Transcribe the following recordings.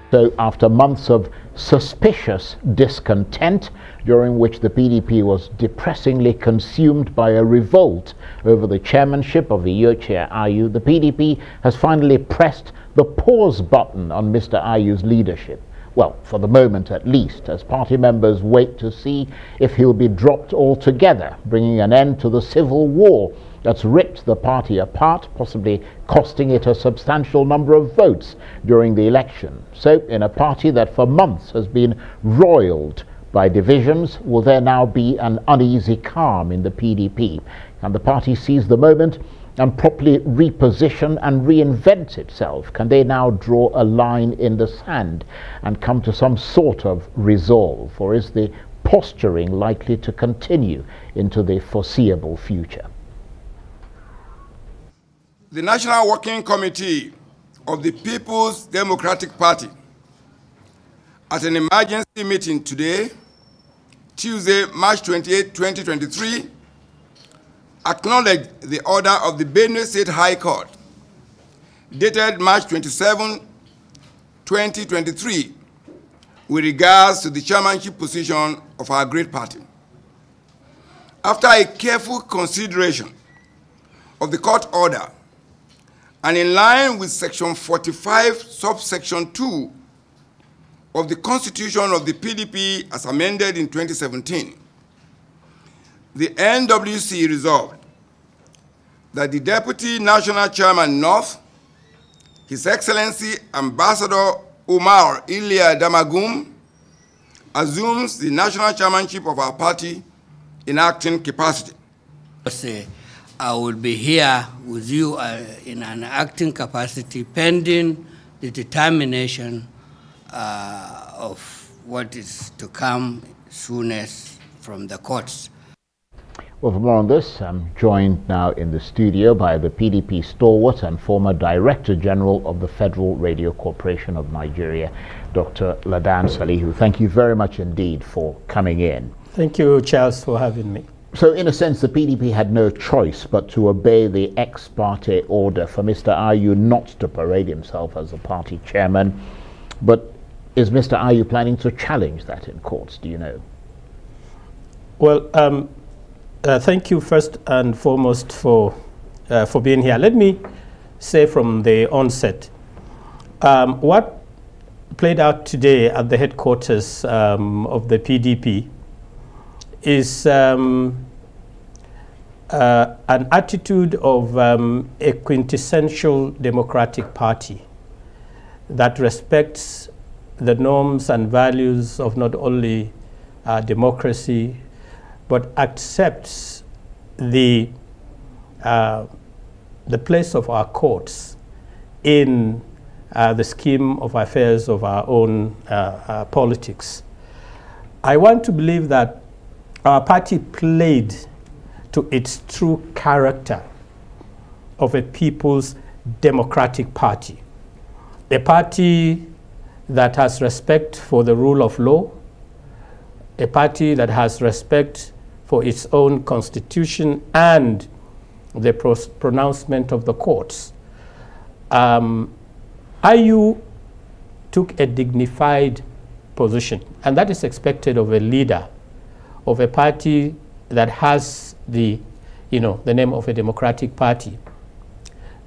So after months of suspicious discontent, during which the PDP was depressingly consumed by a revolt over the chairmanship of Iyorchia Ayu, the PDP has finally pressed the pause button on Mr. Ayu's leadership. Well, for the moment at least, as party members wait to see if he'll be dropped altogether, bringing an end to the civil war that's ripped the party apart, possibly costing it a substantial number of votes during the election. So, in a party that for months has been roiled by divisions, will there now be an uneasy calm in the PDP? Can the party seize the moment and properly reposition and reinvent itself? Can they now draw a line in the sand and come to some sort of resolve? Or is the posturing likely to continue into the foreseeable future? The National Working Committee of the People's Democratic Party, at an emergency meeting today, Tuesday, March 28, 2023, acknowledged the order of the Benue State High Court, dated March 27, 2023, with regards to the chairmanship position of our great party. After a careful consideration of the court order, and in line with Section 45, subsection 2 of the Constitution of the PDP as amended in 2017, the NWC resolved that the Deputy National Chairman North, His Excellency Ambassador Umar Ilia Damagum, assumes the national chairmanship of our party in acting capacity. I will be here with you in an acting capacity pending the determination of what is to come soonest from the courts. Well, for more on this, I'm joined now in the studio by the PDP stalwart and former Director General of the Federal Radio Corporation of Nigeria, Dr. Ladan Salihu. Thank you very much indeed for coming in. Thank you, Charles, for having me. So, in a sense, the PDP had no choice but to obey the ex parte order for Mr. Ayu not to parade himself as the party chairman. But is Mr. Ayu planning to challenge that in courts, do you know? Well, thank you first and foremost for being here. Let me say from the onset, what played out today at the headquarters of the PDP is an attitude of a quintessential democratic party that respects the norms and values of not only democracy, but accepts the place of our courts in the scheme of affairs of our own politics. I want to believe that our party played to its true character of a people's democratic party, a party that has respect for the rule of law, a party that has respect for its own constitution and the pronouncement of the courts. Ayu took a dignified position, and that is expected of a leader of a party that has the name of a democratic party,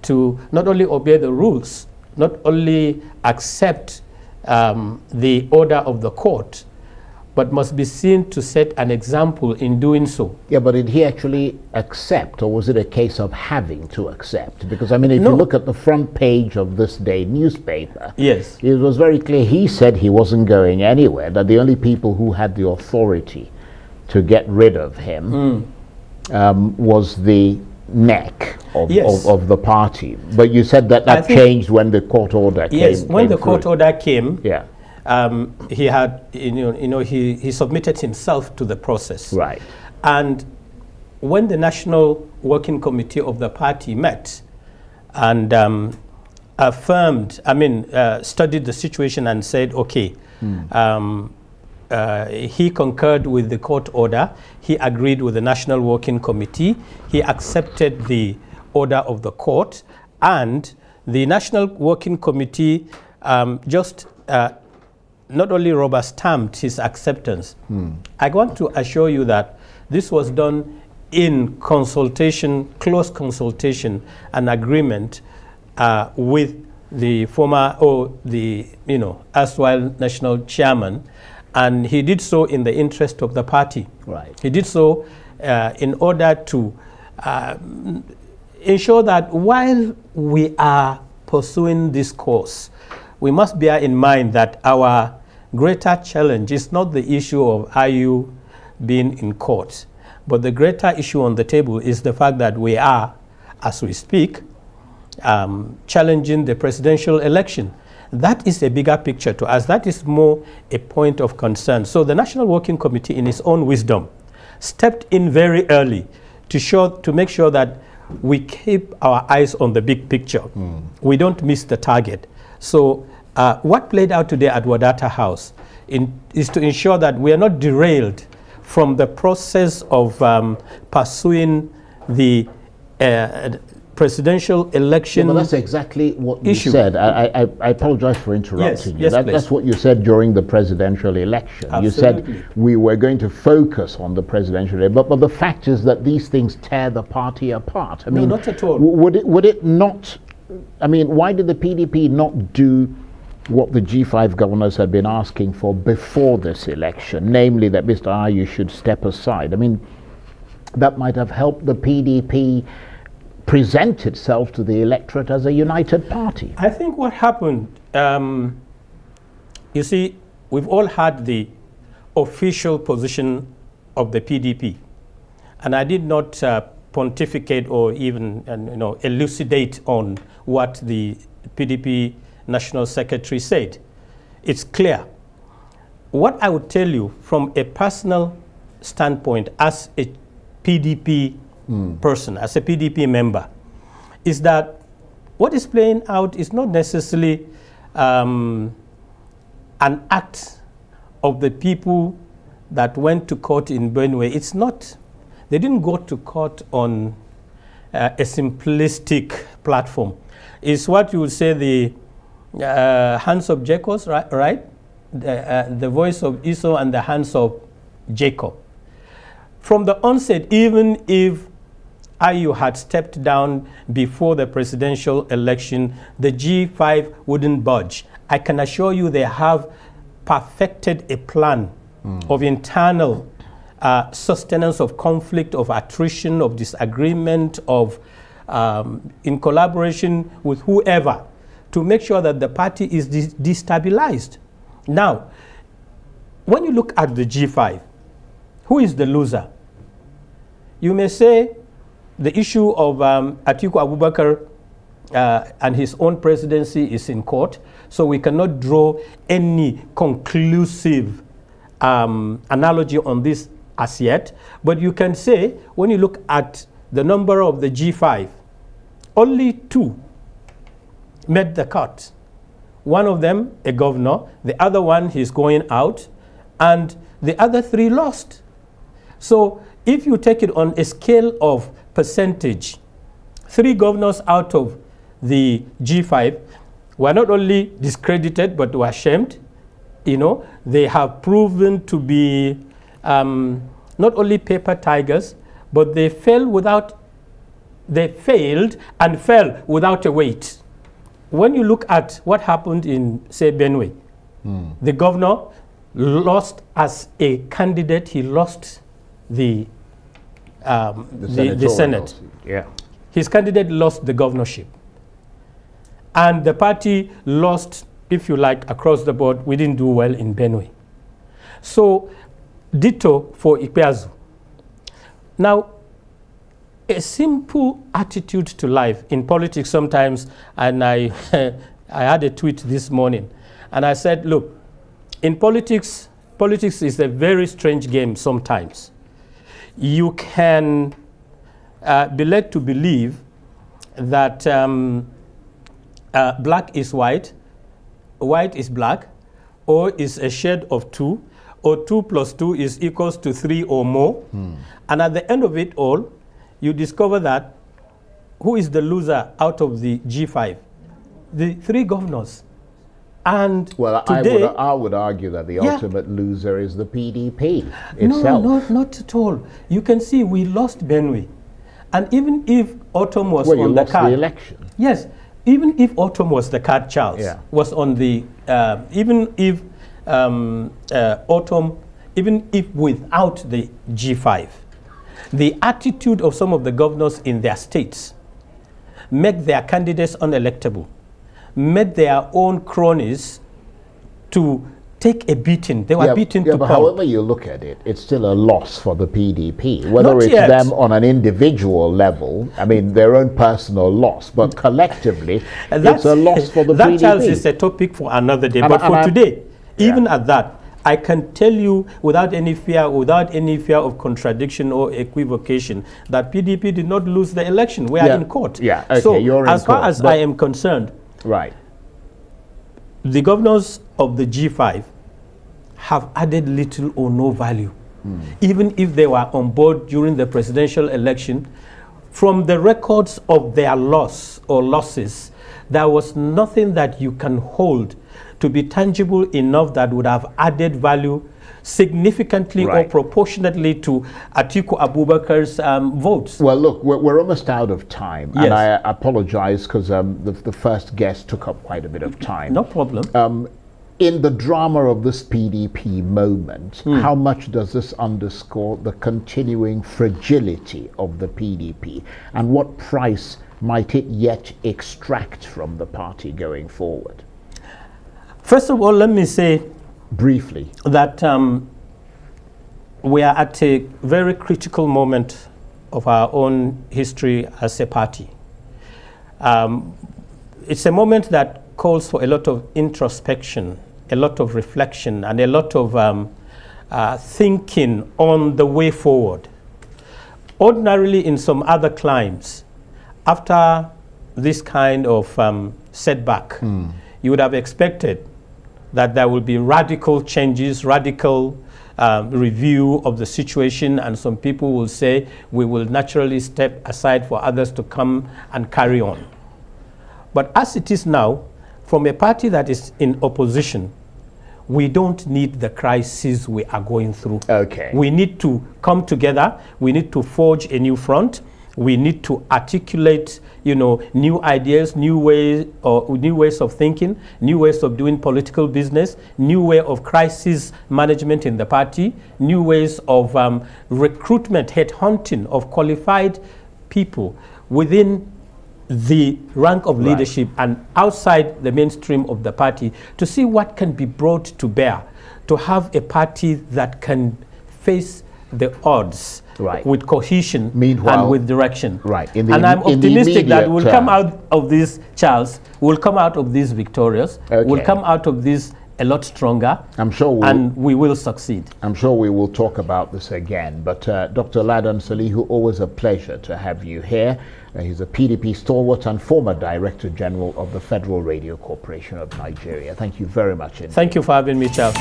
to not only obey the rules, not only accept the order of the court, but must be seen to set an example in doing so. Yeah, but did he actually accept, or was it a case of having to accept? Because, I mean, if you look at the front page of this day newspaper, yes, it was very clear he said he wasn't going anywhere, that the only people who had the authority to get rid of him was the neck of the party. But you said that changed when the court order came. Yes, when the court order came, yeah. He had, he submitted himself to the process. Right. And when the National Working Committee of the party met and affirmed, studied the situation and said, okay, he concurred with the court order, he agreed with the National Working Committee, he accepted the order of the court, and the National Working Committee just not only rubber-stamped his acceptance, I want to assure you that this was done in consultation, close consultation and agreement with the former, or the, erstwhile national chairman, and he did so in the interest of the party. Right. He did so in order to ensure that while we are pursuing this course, we must bear in mind that our greater challenge is not the issue of IU being in court, but the greater issue on the table is the fact that we are, as we speak, challenging the presidential election. That is a bigger picture to us. That is more a point of concern. So the National Working Committee, in its own wisdom, stepped in very early to make sure that we keep our eyes on the big picture. We don't miss the target. So what played out today at Wadata House is to ensure that we are not derailed from the process of pursuing the presidential election. Yeah, but that's exactly what you issue. said. I apologize for interrupting you. Yes, That's what you said during the presidential election. Absolutely. You said we were going to focus on the presidential election, but the fact is that these things tear the party apart. I mean, not at all. Would it not? I mean, why did the PDP not do what the G5 governors had been asking for before this election, namely that Mr. Ayu should step aside? I mean, that might have helped the PDP present itself to the electorate as a united party. I think what happened, you see, we've all had the official position of the PDP, and I did not pontificate or even elucidate on what the PDP National Secretary said. It's clear. What I would tell you from a personal standpoint as a PDP person, as a PDP member, is that what is playing out is not necessarily an act of the people that went to court in Benue. It's not, they didn't go to court on a simplistic platform. It's what you would say the hands of Jacob, right? The voice of Esau and the hands of Jacob. From the onset, even if Ayu had stepped down before the presidential election, the G5 wouldn't budge. I can assure you they have perfected a plan of internal sustenance of conflict, of attrition, of disagreement, of in collaboration with whoever, to make sure that the party is destabilized. Now, when you look at the G5, who is the loser? You may say the issue of Atiku Abubakar and his own presidency is in court, so we cannot draw any conclusive analogy on this as yet. But you can say, when you look at the number of the G5, only 2 made the cut. One of them, a governor, the other one, he's going out, and the other 3 lost. So if you take it on a scale of percentage, 3 governors out of the G5 were not only discredited, but were shamed. They have proven to be not only paper tigers, but they failed and fell without a weight. When you look at what happened in, say, Benue, the governor lost as a candidate. He lost the Senate. Yeah. His candidate lost the governorship. And the party lost, if you like, across the board. We didn't do well in Benue. So, ditto for Ikpeazu. Now, a simple attitude to life in politics sometimes, and I had a tweet this morning, and I said, look, in politics is a very strange game sometimes. You can be led to believe that black is white, white is black, or is a shade of 2, or 2 plus 2 is equals to 3 or more. And at the end of it all, you discover that who is the loser out of the G5? The 3 governors And well, today, I would argue that the ultimate loser is the PDP itself. No, not at all. You can see we lost Benue. And even if Autumn was on the card, the election. Yes, even if Autumn was the card, Charles, was on the, even if Autumn, even if without the G5, the attitude of some of the governors in their states make their candidates unelectable, made their own cronies to take a beating. They were beaten to but pulp. however you look at it, it's still a loss for the PDP. Whether Not it's yet. them on an individual level, I mean, their own personal loss, but collectively, it's a loss for the PDP. That, Charles, is a topic for another day. But for today, even at that, I can tell you without any fear of contradiction or equivocation that PDP did not lose the election. We are in court. Yeah, okay, so you're in as far court, as I am concerned, right, the governors of the G5 have added little or no value. Even if they were on board during the presidential election, from the records of their loss or losses, there was nothing that you can hold to be tangible enough that would have added value significantly or proportionately to Atiku Abubakar's votes. Well, look, we're almost out of time, and I apologize because the first guest took up quite a bit of time. No problem. In the drama of this PDP moment, how much does this underscore the continuing fragility of the PDP, and what price might it yet extract from the party going forward? First of all, let me say briefly that we are at a very critical moment of our own history as a party. It's a moment that calls for a lot of introspection, a lot of reflection, and a lot of thinking on the way forward. Ordinarily, in some other climes, after this kind of setback, you would have expected that there will be radical changes, radical review of the situation, and some people will say we will naturally step aside for others to come and carry on. But as it is now, from a party that is in opposition, we don't need the crisis we are going through. Okay. We need to come together. We need to forge a new front. We need to articulate, new ideas, new ways of thinking, new ways of doing political business, new way of crisis management in the party, new ways of recruitment, headhunting of qualified people within the rank of leadership and outside the mainstream of the party to see what can be brought to bear, to have a party that can face the odds with cohesion and with direction. And I'm optimistic that we'll come out of this, Charles, we'll come out of this victorious, we'll come out of this a lot stronger, I'm sure and we will succeed. I'm sure we will talk about this again. But Dr. Ladan Salihu, always a pleasure to have you here. He's a PDP stalwart and former Director General of the Federal Radio Corporation of Nigeria. Thank you very much indeed. Thank you for having me, Charles.